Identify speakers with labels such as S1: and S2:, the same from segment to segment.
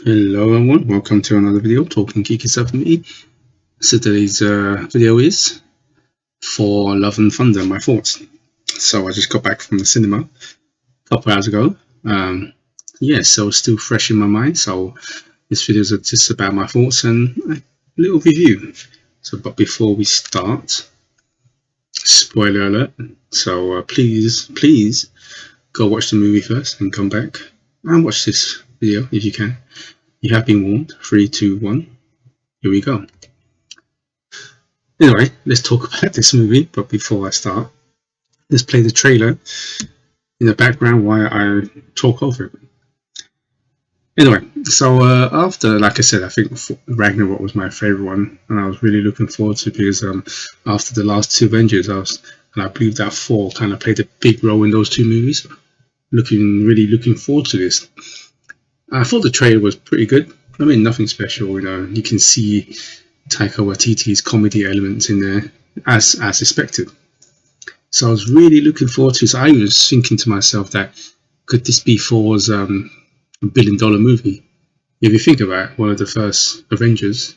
S1: Hello everyone, welcome to another video talking geeky stuff with me. So today's video is Thor Love and Thunder, my thoughts. So I just got back from the cinema a couple hours ago. So it's still fresh in my mind. So this video is just about my thoughts and a little review. But before we start, spoiler alert. So please go watch the movie first and come back and watch this video if you can. You have been warned. 3, 2, 1. Here we go. Anyway, let's talk about this movie. But before I start, let's play the trailer in the background while I talk over it. Anyway, so after, like I said, I think Ragnarok was my favorite one, and I was really looking forward to it because after the last two Avengers, I believe that Thor kind of played a big role in those two movies. Really looking forward to this. I thought the trailer was pretty good. I mean, nothing special, you can see Taika Waititi's comedy elements in there as expected. So I was really looking forward to it. So I was thinking to myself that could this be Thor's $1 billion movie? If you think about it, one of the first Avengers,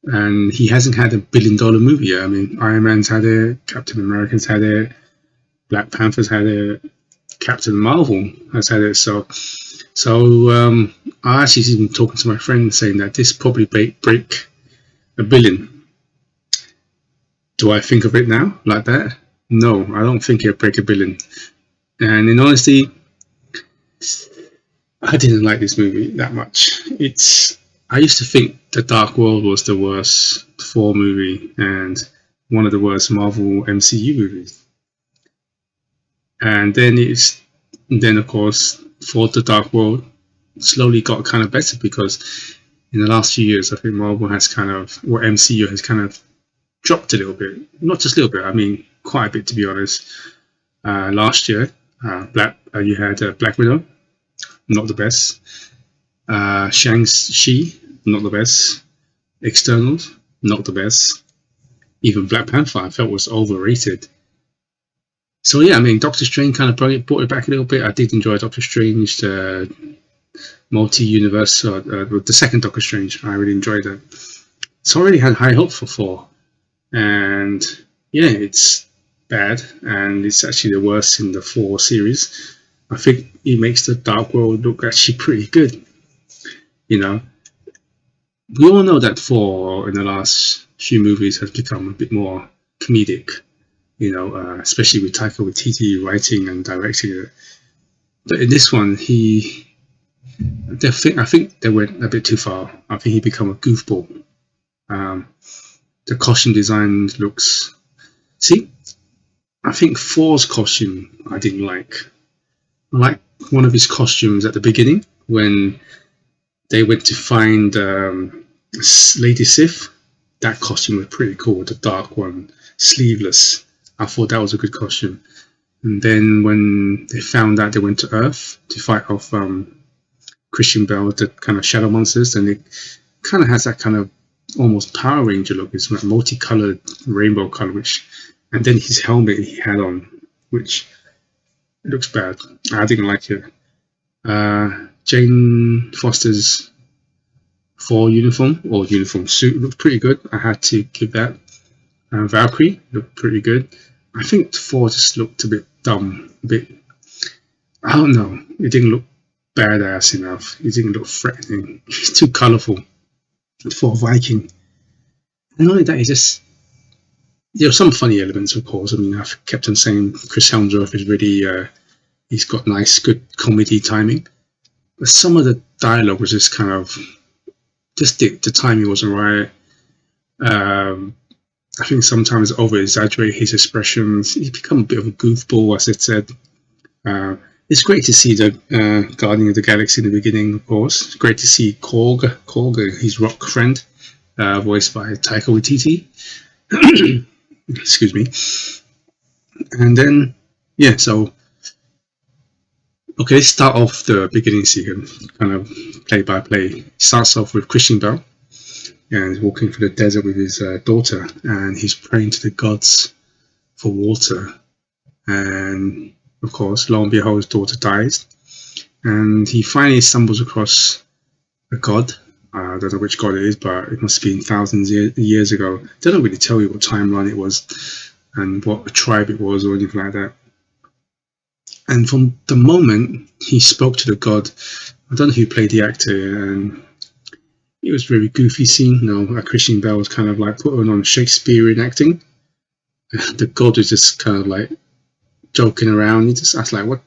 S1: and he hasn't had $1 billion movie yet. I mean, Iron Man's had it, Captain America's had it, Black Panther's had it, Captain Marvel has had it. So I actually even talking to my friend saying that this probably break $1 billion. Do I think of it now like that? No, I don't think it'll break $1 billion. And in honesty, I didn't like this movie that much. I used to think The Dark World was the worst Thor movie and one of the worst Marvel MCU movies. And then of course, for The Dark World slowly got kind of better because in the last few years, I think Marvel has MCU has kind of dropped a little bit. Not just a little bit, I mean quite a bit to be honest. Last year, you had Black Widow, not the best. Shang-Chi, not the best. Externals, not the best. Even Black Panther, I felt was overrated. So yeah, I mean, Doctor Strange kind of brought it back a little bit. I did enjoy Doctor Strange, the multi-universe, the second Doctor Strange. I really enjoyed it. So I really had high hopes for Thor, and yeah, it's bad, and it's actually the worst in the Thor series. I think it makes the Dark World look actually pretty good. We all know that Thor in the last few movies has become a bit more comedic. Especially with Taika Waititi writing and directing it. But in this one, I think they went a bit too far. I think he become a goofball. The costume design looks. See, I think Thor's costume I didn't like. I like one of his costumes at the beginning when they went to find Lady Sif. That costume was pretty cool. The dark one, sleeveless. I thought that was a good costume. And then when they found out they went to Earth to fight off Christian Bale, the kind of shadow monsters, and it kind of has that kind of almost Power Ranger look. It's like multicolored, rainbow color, and then his helmet he had on, which looks bad. I didn't like it. Jane Foster's Thor uniform suit looked pretty good. I had to give that. Valkyrie looked pretty good. I think Thor just looked a bit dumb, I don't know. It didn't look badass enough. It didn't look threatening. It's too colourful for a Viking. And not only that, there are some funny elements, of course. I mean, I've kept on saying Chris Hemsworth is really, he's got nice, good comedy timing. But some of the dialogue was just kind of, the timing wasn't right. I think sometimes over-exaggerate his expressions. He's become a bit of a goofball, as I said. It's great to see the Guardian of the Galaxy in the beginning, of course. It's great to see Korg, his rock friend, voiced by Taika Waititi. Excuse me. And then, yeah, so... Okay, let's start off the beginning sequence, kind of play-by-play. Starts off with Christian Bale. And he's walking through the desert with his daughter, and he's praying to the gods for water. And of course, lo and behold, his daughter dies. and he finally stumbles across a god. I don't know which god it is, but it must have been thousands of years ago. They don't really tell you what timeline it was and what tribe it was or anything like that. And from the moment he spoke to the god, I don't know who played the actor, and it was a very goofy scene. Christian Bale was kind of like putting on Shakespearean acting. The god was just kind of like joking around. He just, I was like, what?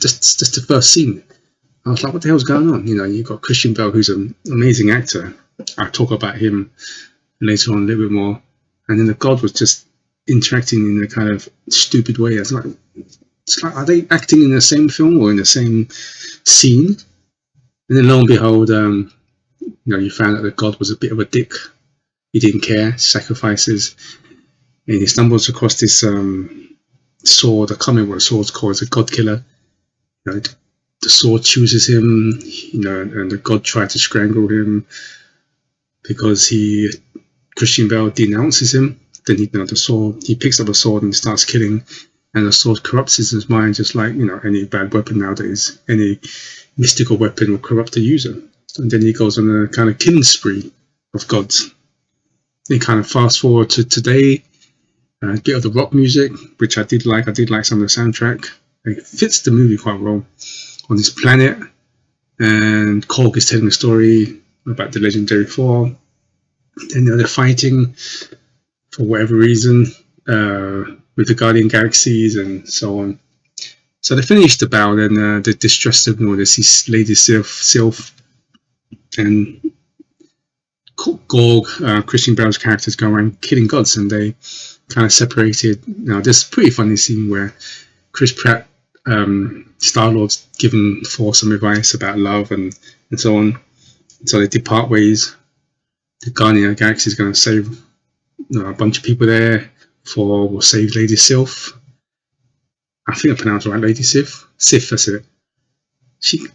S1: Just the first scene. I was like, what the hell's going on? You've got Christian Bale, who's an amazing actor. I'll talk about him later on a little bit more. And then the god was just interacting in a kind of stupid way. It's like, are they acting in the same film or in the same scene? And then lo and behold, you found out that God was a bit of a dick. He didn't care, sacrifices. And he stumbles across this sword. I can't remember what the sword's called. It's a god killer. The sword chooses him, and the god tried to strangle him because Christian Bale denounces him. Then he picks up a sword and starts killing, and the sword corrupts his mind, just like any bad weapon nowadays. Any mystical weapon will corrupt the user. And then he goes on a kind of killing spree of gods. They kind of fast forward to today, a bit of the rock music, which I did like. I did like some of the soundtrack. It fits the movie quite well. On this planet, and Korg is telling a story about the legendary Thor. Then they're fighting for whatever reason with the Guardian Galaxies and so on. So they finish the battle, and the distress signal. They see Lady Sylph and Gorg, Christian Bale's characters, go around killing gods, and they kind of separated. Now, there's a pretty funny scene where Chris Pratt, Star-Lord's giving Thor some advice about love and so on. So they depart ways. The Guardian of the Galaxy is going to save a bunch of people there. Thor will save Lady Sylph. I think I pronounced it right, Lady Sif. Sif, that's it.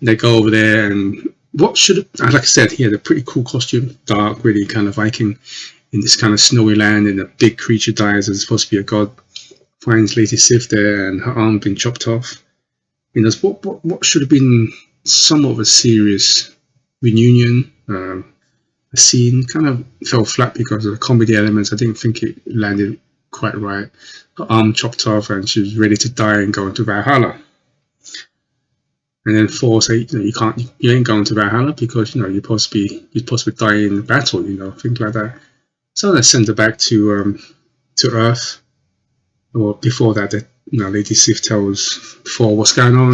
S1: They go over there, and like I said, he had a pretty cool costume, dark, really kind of Viking, in this kind of snowy land, and a big creature dies, and it's supposed to be a god. Finds Lady Sif there, and her arm been chopped off. What should have been somewhat of a serious reunion, a scene, kind of fell flat because of the comedy elements. I didn't think it landed quite right. Her arm chopped off, and she was ready to die and go into Valhalla. And then Thor said, you ain't going to Valhalla because you're supposed to be dying in battle, things like that. So they send her back to Earth. Or before that, Lady Sif tells Thor what's going on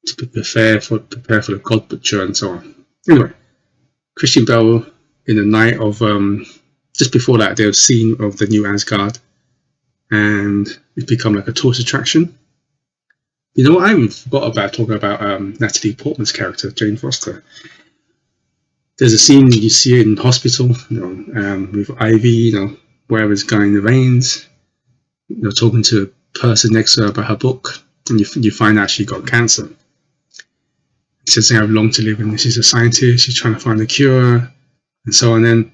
S1: to prepare for the God Butcher and so on. Anyway, Christian Bale, in the night of just before that, there was a scene of the new Asgard, and it's become like a tourist attraction. You know what? I even forgot about talking about Natalie Portman's character, Jane Foster. There's a scene you see in hospital, with Ivy, wherever's going in the veins. Talking to a person next to her about her book, and you find out she got cancer. She says they have long to live, and she's a scientist. She's trying to find a cure, and so on. And then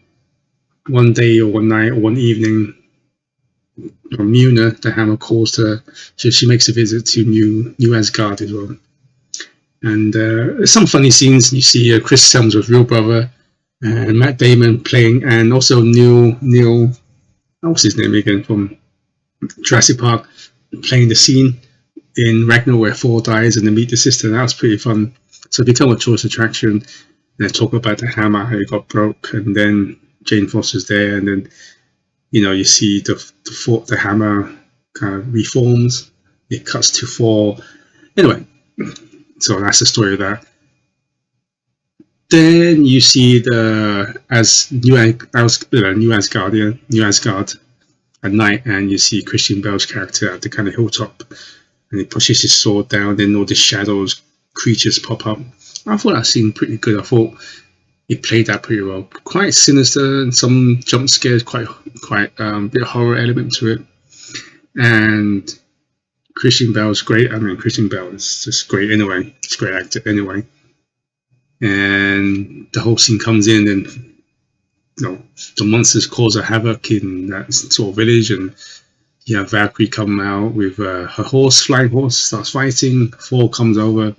S1: one day, or one night, or one evening, Muna, the Hammer, calls her. She makes a visit to New Asgard as well. And there's some funny scenes. You see Chris Hemsworth's real brother, and Matt Damon playing, and also Neil. What's his name again from Jurassic Park, playing the scene in Ragnarok where Thor dies and they meet the sister. That was pretty fun. So it became a tourist attraction. And they talk about the hammer, how it got broke, and then Jane Foster's there, and then you see the hammer kind of reforms. It cuts to Thor. Anyway, so that's the story of that. Then you see New Asgard at night, and you see Christian Bale's character at the kind of hilltop, and he pushes his sword down, then all the shadows, creatures pop up. I thought that seemed pretty good. I thought he played that pretty well. Quite sinister, and some jump scares, quite bit of horror element to it. And Christian Bale's great. I mean, Christian Bale is just great anyway. He's a great actor anyway. And the whole scene comes in, and the monsters cause a havoc in that sort of village, and you have Valkyrie come out with her flying horse, starts fighting. Thor comes over,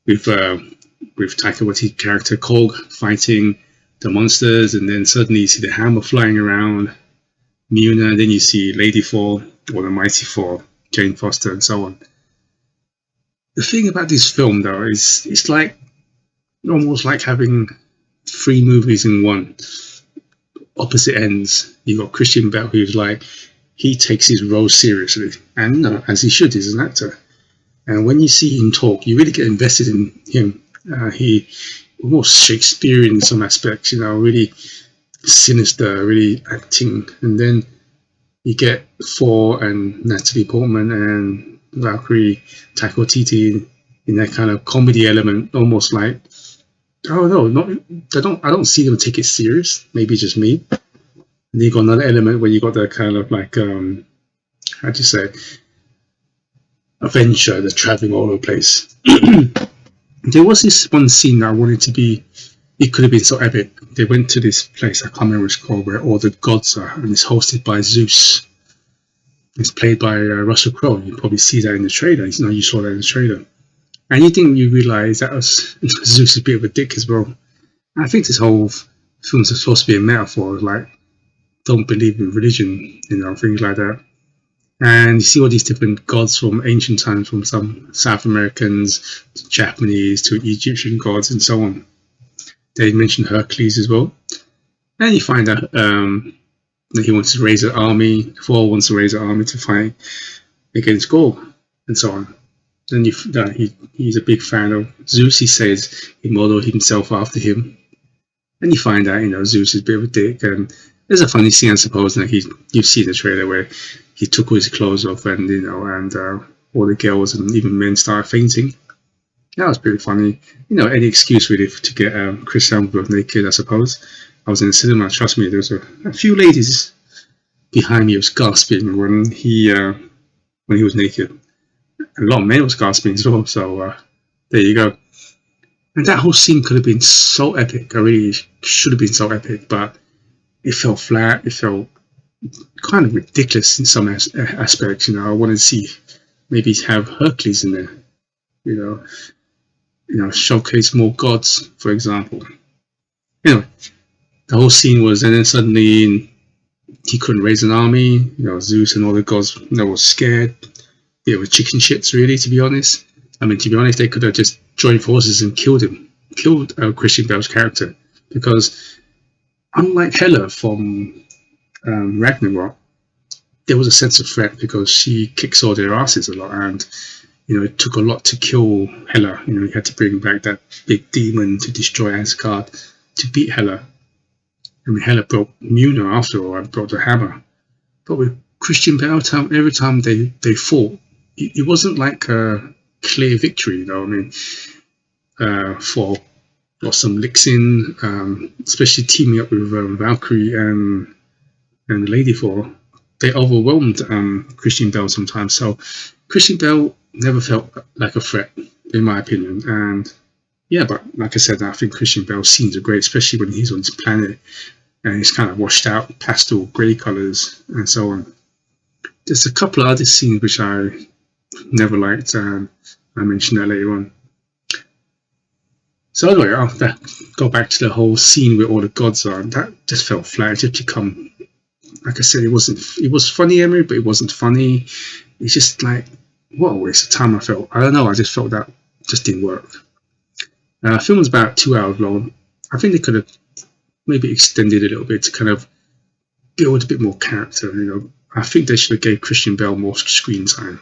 S1: with Taika Waititi's character Korg fighting the monsters, and then suddenly you see the hammer flying around, Muna, and then you see Lady Thor or the Mighty Thor, Jane Foster, and so on. The thing about this film, though, is it's like almost like having 3 movies in one. Opposite ends. You got Christian Bale, who's like, he takes his role seriously, and as he should as an actor. And when you see him talk, you really get invested in him. He almost Shakespearean in some aspects, really sinister, really acting. And then you get Thor and Natalie Portman and Valkyrie, Taika Waititi in that kind of comedy element, almost like, oh no, I don't see them take it serious. Maybe just me. And you got another element where you got the kind of like, how do you say, adventure that's traveling all over the place. There was this one scene that I wanted to be, it could have been so epic. They went to this place, I can't remember what it's called, where all the gods are, and it's hosted by Zeus. It's played by Russell Crowe. You probably see that in the trailer. You saw that in the trailer. And you didn't realize that was Zeus is a bit of a dick as well. I think this whole film's supposed to be a metaphor, like, don't believe in religion, things like that. And you see all these different gods from ancient times, from some South Americans to Japanese to Egyptian gods and so on. They mention Hercules as well. And you find out that he wants to raise an army, Thor wants to raise an army to fight against Gorg and so on. And he's a big fan of Zeus. He says he modeled himself after him. And you find out, Zeus is a bit of a dick. And there's a funny scene, I suppose, that you've seen the trailer where he took all his clothes off and, and all the girls and even men started fainting. That was pretty funny. Any excuse really to get Chris Hemsworth naked, I suppose. I was in the cinema, trust me, there was a few ladies behind me was gasping when he was naked. A lot of men was gasping as well, so there you go. And that whole scene could have been so epic. I really should have been so epic, but it felt flat. It felt kind of ridiculous in some aspects. I wanted to see maybe have Hercules in there. Showcase more gods, for example. Anyway, the whole scene was, and then suddenly he couldn't raise an army. Zeus and all the gods, were scared. They were chicken shits, really, to be honest. They could have just joined forces and killed Christian Bale's character, because unlike Hela from Ragnarok, there was a sense of threat because she kicks all their asses a lot, and it took a lot to kill Hela. You had to bring back that big demon to destroy Asgard to beat Hela. Hela brought Muna after all and brought the hammer. But with Christian Bale, every time they fought, it wasn't like a clear victory, for got some licks in, especially teaming up with Valkyrie and Lady Thor. They overwhelmed Christian Bale sometimes. So Christian Bale never felt like a threat, in my opinion. And yeah, but like I said, I think Christian Bale's scenes are great, especially when he's on this planet and it's kind of washed out, pastel grey colours and so on. There's a couple of other scenes which I never liked, and I mentioned that later on. So anyway, I'll go back to the whole scene where all the gods are. That just felt flat. It just become, like I said, it was funny, Emery, but it wasn't funny. It's just like, what a waste of time I felt. I don't know, I just felt that just didn't work. The film was about 2 hours long. I think they could have maybe extended a little bit to kind of build a bit more character. I think they should have gave Christian Bale more screen time.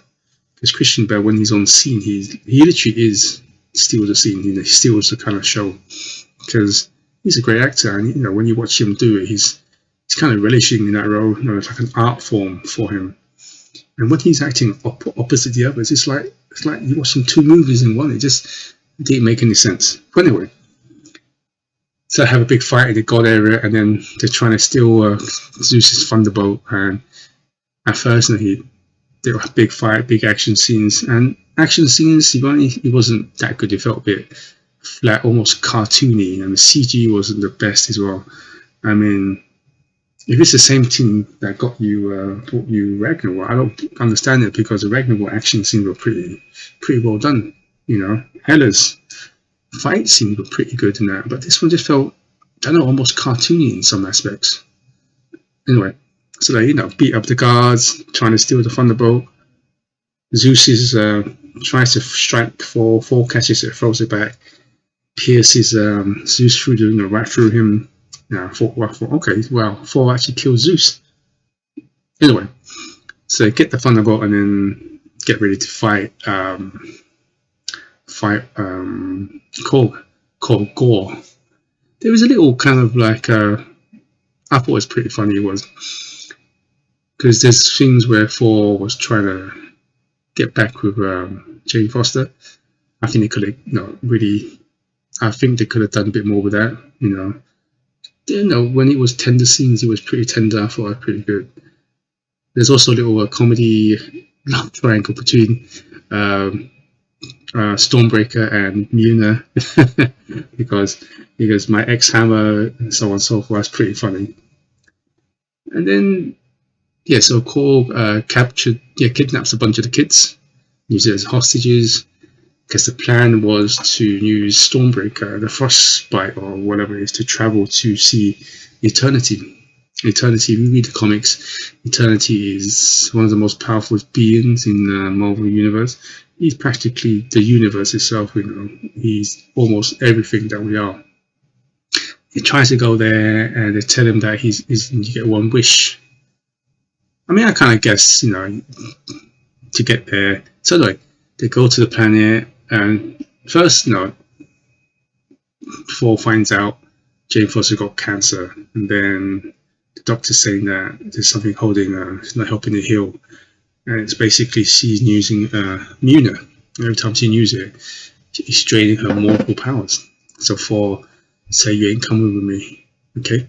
S1: Because Christian Bale, when he's on scene, he literally steals the scene. He steals the kind of show. Because he's a great actor, and when you watch him do it, he's kind of relishing in that role. It's like an art form for him. And when he's acting opposite the others, it's like you're watching 2 movies in one. It just didn't make any sense. But anyway, so I have a big fight in the god area, and then they're trying to steal Zeus's thunderbolt. And at first, there were big fight, big action scenes, and action scenes. It wasn't that good. It felt a bit flat, almost cartoony, and the CG wasn't the best as well. If it's the same team that got you Ragnarok, I don't understand it, because the Ragnarok action scenes were pretty well done. Hela's fight scenes were pretty good in that, but this one just felt, I don't know, almost cartoony in some aspects. Anyway, so they, beat up the guards, trying to steal the Thunderbolt. Zeus is tries to strike Thor. Thor catches it, throws it back, pierces Zeus through, right through him. I thought, okay, well, Thor actually kills Zeus. Anyway, so they get the Thunderbolt and then get ready to fight. Called Gore. There was a little kind of like I thought it was pretty funny. It was because there's things where Thor was trying to get back with Jane Foster. I think they could have, really. I think they could have done a bit more with that. When it was tender scenes, it was pretty tender. I thought it was pretty good. There's also a little comedy love triangle between Stormbreaker and Muna because my ex-hammer and so on and so forth was pretty funny. And then so Korg kidnaps a bunch of the kids, uses it as hostages, because the plan was to use Stormbreaker, the Frostbite or whatever it is, to travel to see Eternity. Eternity, if you read the comics, Eternity is one of the most powerful beings in the Marvel Universe. He's practically the universe itself, He's almost everything that we are. He tries to go there and they tell him that you get one wish. I mean, I kind of guess, to get there. So anyway, they go to the planet and first, Thor finds out Jane Foster got cancer, and then the doctor's saying that there's something holding her, it's not helping her heal. And it's basically she's using Muna. Every time she uses it, she's draining her mortal powers. So Thor say, you ain't coming with me, okay?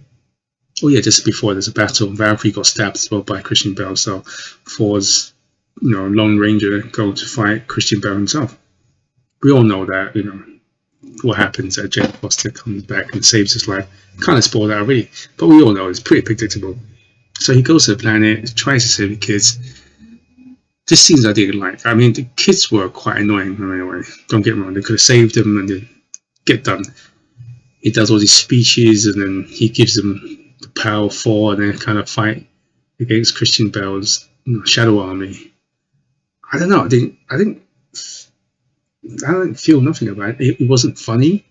S1: Oh yeah, just before there's a battle, Valkyrie got stabbed as well by Christian Bale. So Thor's, Lone Ranger going to fight Christian Bale himself. We all know that, what happens that Jane Foster comes back and saves his life. Kind of spoiled that already, but we all know it's pretty predictable. So he goes to the planet, tries to save the kids. This scenes I didn't like. I mean, the kids were quite annoying anyway. Don't get me wrong, they could have saved them and then get done. He does all these speeches and then he gives them the power for and then kind of fight against Christian Bale's shadow army. I don't know. I didn't feel nothing about it. It wasn't funny.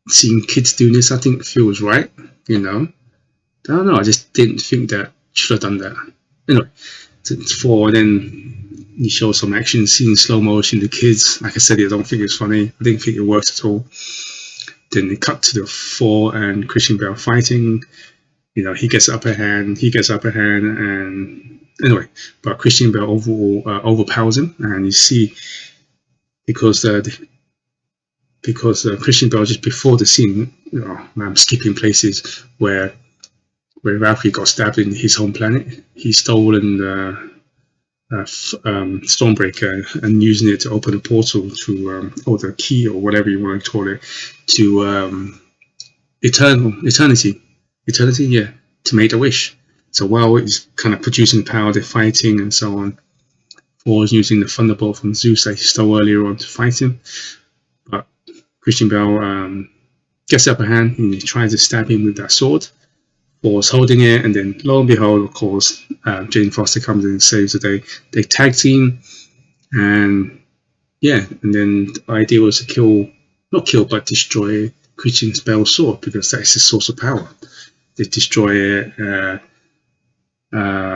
S1: Seeing kids doing this, I didn't feel was right. I don't know. I just didn't think that should have done that. Anyway, then you show some action scenes, slow motion, the kids. Like I said, I don't think it's funny. I didn't think it works at all. Then they cut to the Thor and Christian Bale fighting. He gets upper hand, and anyway, but Christian Bale overall overpowers him, and you see because Christian Bale just before the scene, I'm skipping places where Valkyrie got stabbed in his home planet. He's stolen Stormbreaker and using it to open a portal to, or the key or whatever you want to call it, to eternity, to make a wish. So while it's kind of producing power, they're fighting and so on. Thor's using the Thunderbolt from Zeus that he stole earlier on to fight him. But Christian Bale gets the upper hand and he tries to stab him with that sword. Thor's holding it, and then lo and behold, of course, Jane Foster comes in and saves the day. They tag team, and then the idea was to not kill, but destroy Christian Bale's sword, because that's his source of power. They destroy it.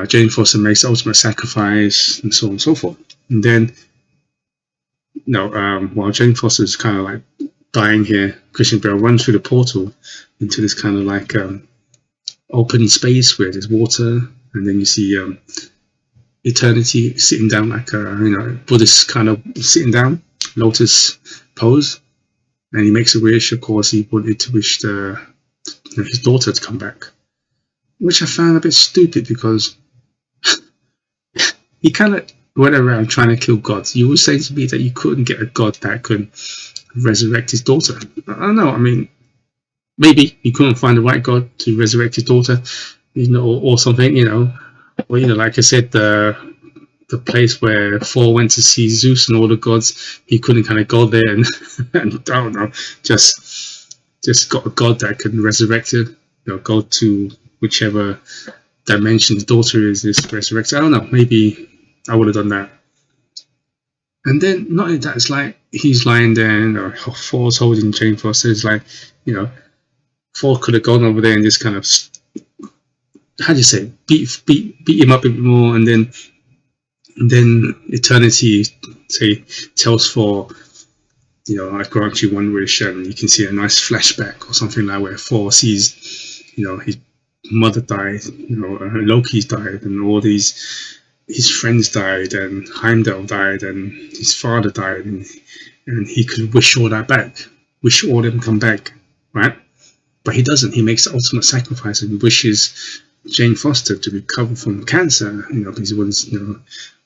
S1: Jane Foster makes the ultimate sacrifice, and so on and so forth. And then, while Jane Foster is kind of like dying here, Christian Bale runs through the portal into this kind of like open space where there's water, and then you see Eternity sitting down like a Buddhist kind of sitting down, lotus pose, and he makes a wish. Of course, he wanted to wish his daughter to come back, which I found a bit stupid because he kind of went around trying to kill gods. You were saying to me that you couldn't get a god that could resurrect his daughter. I don't know. I mean, maybe he couldn't find the right god to resurrect his daughter, or something, or like I said, the place where Thor went to see Zeus and all the gods. He couldn't kind of go there and, and I don't know, just got a god that can resurrect it, go to whichever dimension his daughter is resurrected. I don't know, maybe I would have done that. And then not only that, it's like he's lying there and Thor's holding Jane Foster. It's like, Thor could have gone over there and just kind of, how do you say, beat him up a bit more, and then eternity tells Thor, I grant you one wish, and you can see a nice flashback or something like where Thor sees, his mother died, Loki's died, and all these his friends died, and Heimdall died, and his father died, and he could wish all that back, wish all them come back, right? But he doesn't. He makes the ultimate sacrifice and wishes Jane Foster to recover from cancer, because he wants,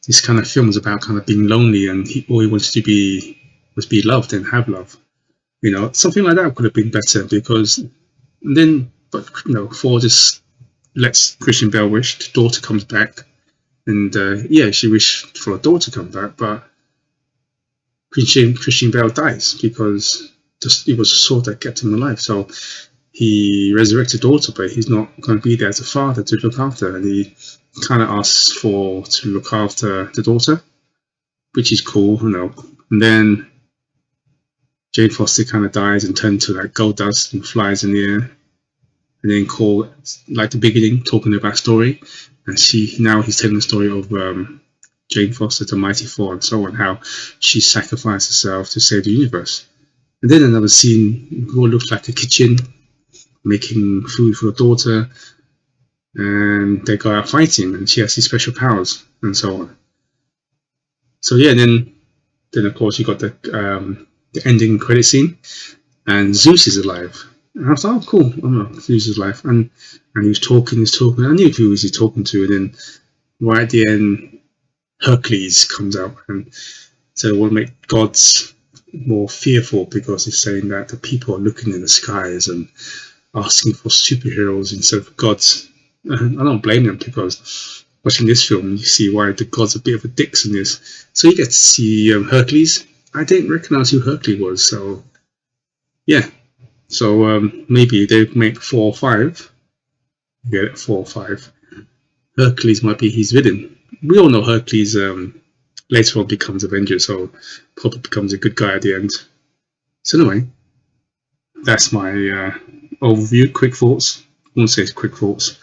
S1: this kind of film is about kind of being lonely, and all he wants to be was be loved and have love. Something like that could have been better, because then, but Thor just lets Christian Bale wish, the daughter comes back, and she wished for a daughter to come back, but Christian Bale dies because it was a sword that kept him alive. So he resurrected the daughter, but he's not going to be there as a father to look after her, and he kind of asks Thor to look after the daughter, which is cool, And then Jane Foster kind of dies and turns to like gold dust and flies in the air. And then Cole, like the beginning, talking about story, and he's telling the story of Jane Foster to Mighty Thor and so on, how she sacrificed herself to save the universe. And then another scene, what looks like a kitchen, making food for her daughter, and they go out fighting, and she has these special powers and so on. So yeah, then of course you got the ending credit scene, and Zeus is alive. And I was like, oh, cool. Oh, no, Zeus is alive. And he was talking. I knew who was he talking to. And then right at the end, Hercules comes out. And so they want to make gods more fearful, because he's saying that the people are looking in the skies and asking for superheroes instead of gods. And I don't blame them, because watching this film, you see why the gods are a bit of a dicks in this. So you get to see Hercules. I didn't recognize who Hercules was. So, yeah. So maybe they make 4 or 5. You get it, 4 or 5. Hercules might be his villain. We all know Hercules later on becomes Avenger, so probably becomes a good guy at the end. So anyway, that's my overview, quick thoughts. I won't say it's quick thoughts,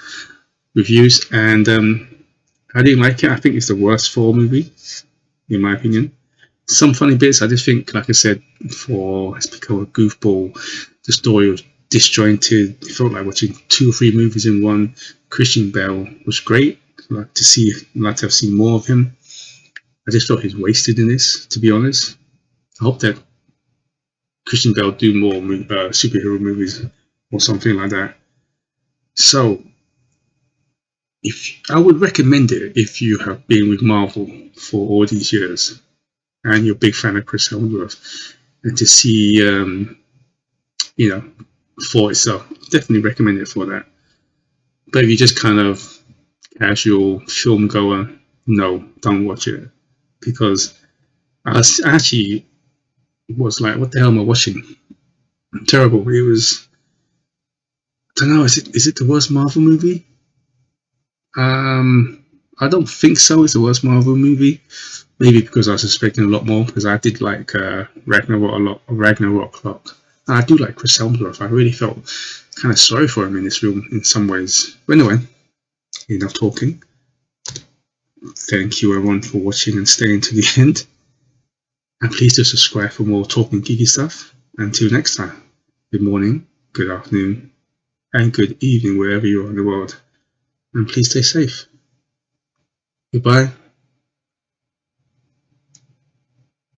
S1: reviews. And how do you like it? I think it's the worst Thor movie, in my opinion. Some funny bits. I just think, like I said, it's become a goofball. The story was disjointed. It felt like watching 2 or 3 movies in one. Christian Bale was great. I'd like to have seen more of him. I just felt he's wasted in this, to be honest. I hope that Christian Bale do more superhero movies or something like that. So, I would recommend it if you have been with Marvel for all these years and you're a big fan of Chris Hemsworth, and to see for itself, definitely recommend it for that. But if you're just kind of casual film goer, no, don't watch it, because I actually was like, what the hell am I watching? Terrible. It was, I don't know, is it the worst Marvel movie? I don't think so. It's the worst Marvel movie. Maybe because I was expecting a lot more, because I did like Ragnarok a lot. And I do like Chris Hemsworth. I really felt kind of sorry for him in this film in some ways. But anyway, enough talking. Thank you everyone for watching and staying to the end. And please do subscribe for more talking geeky stuff. Until next time, good morning, good afternoon, and good evening wherever you are in the world. And please stay safe. Goodbye.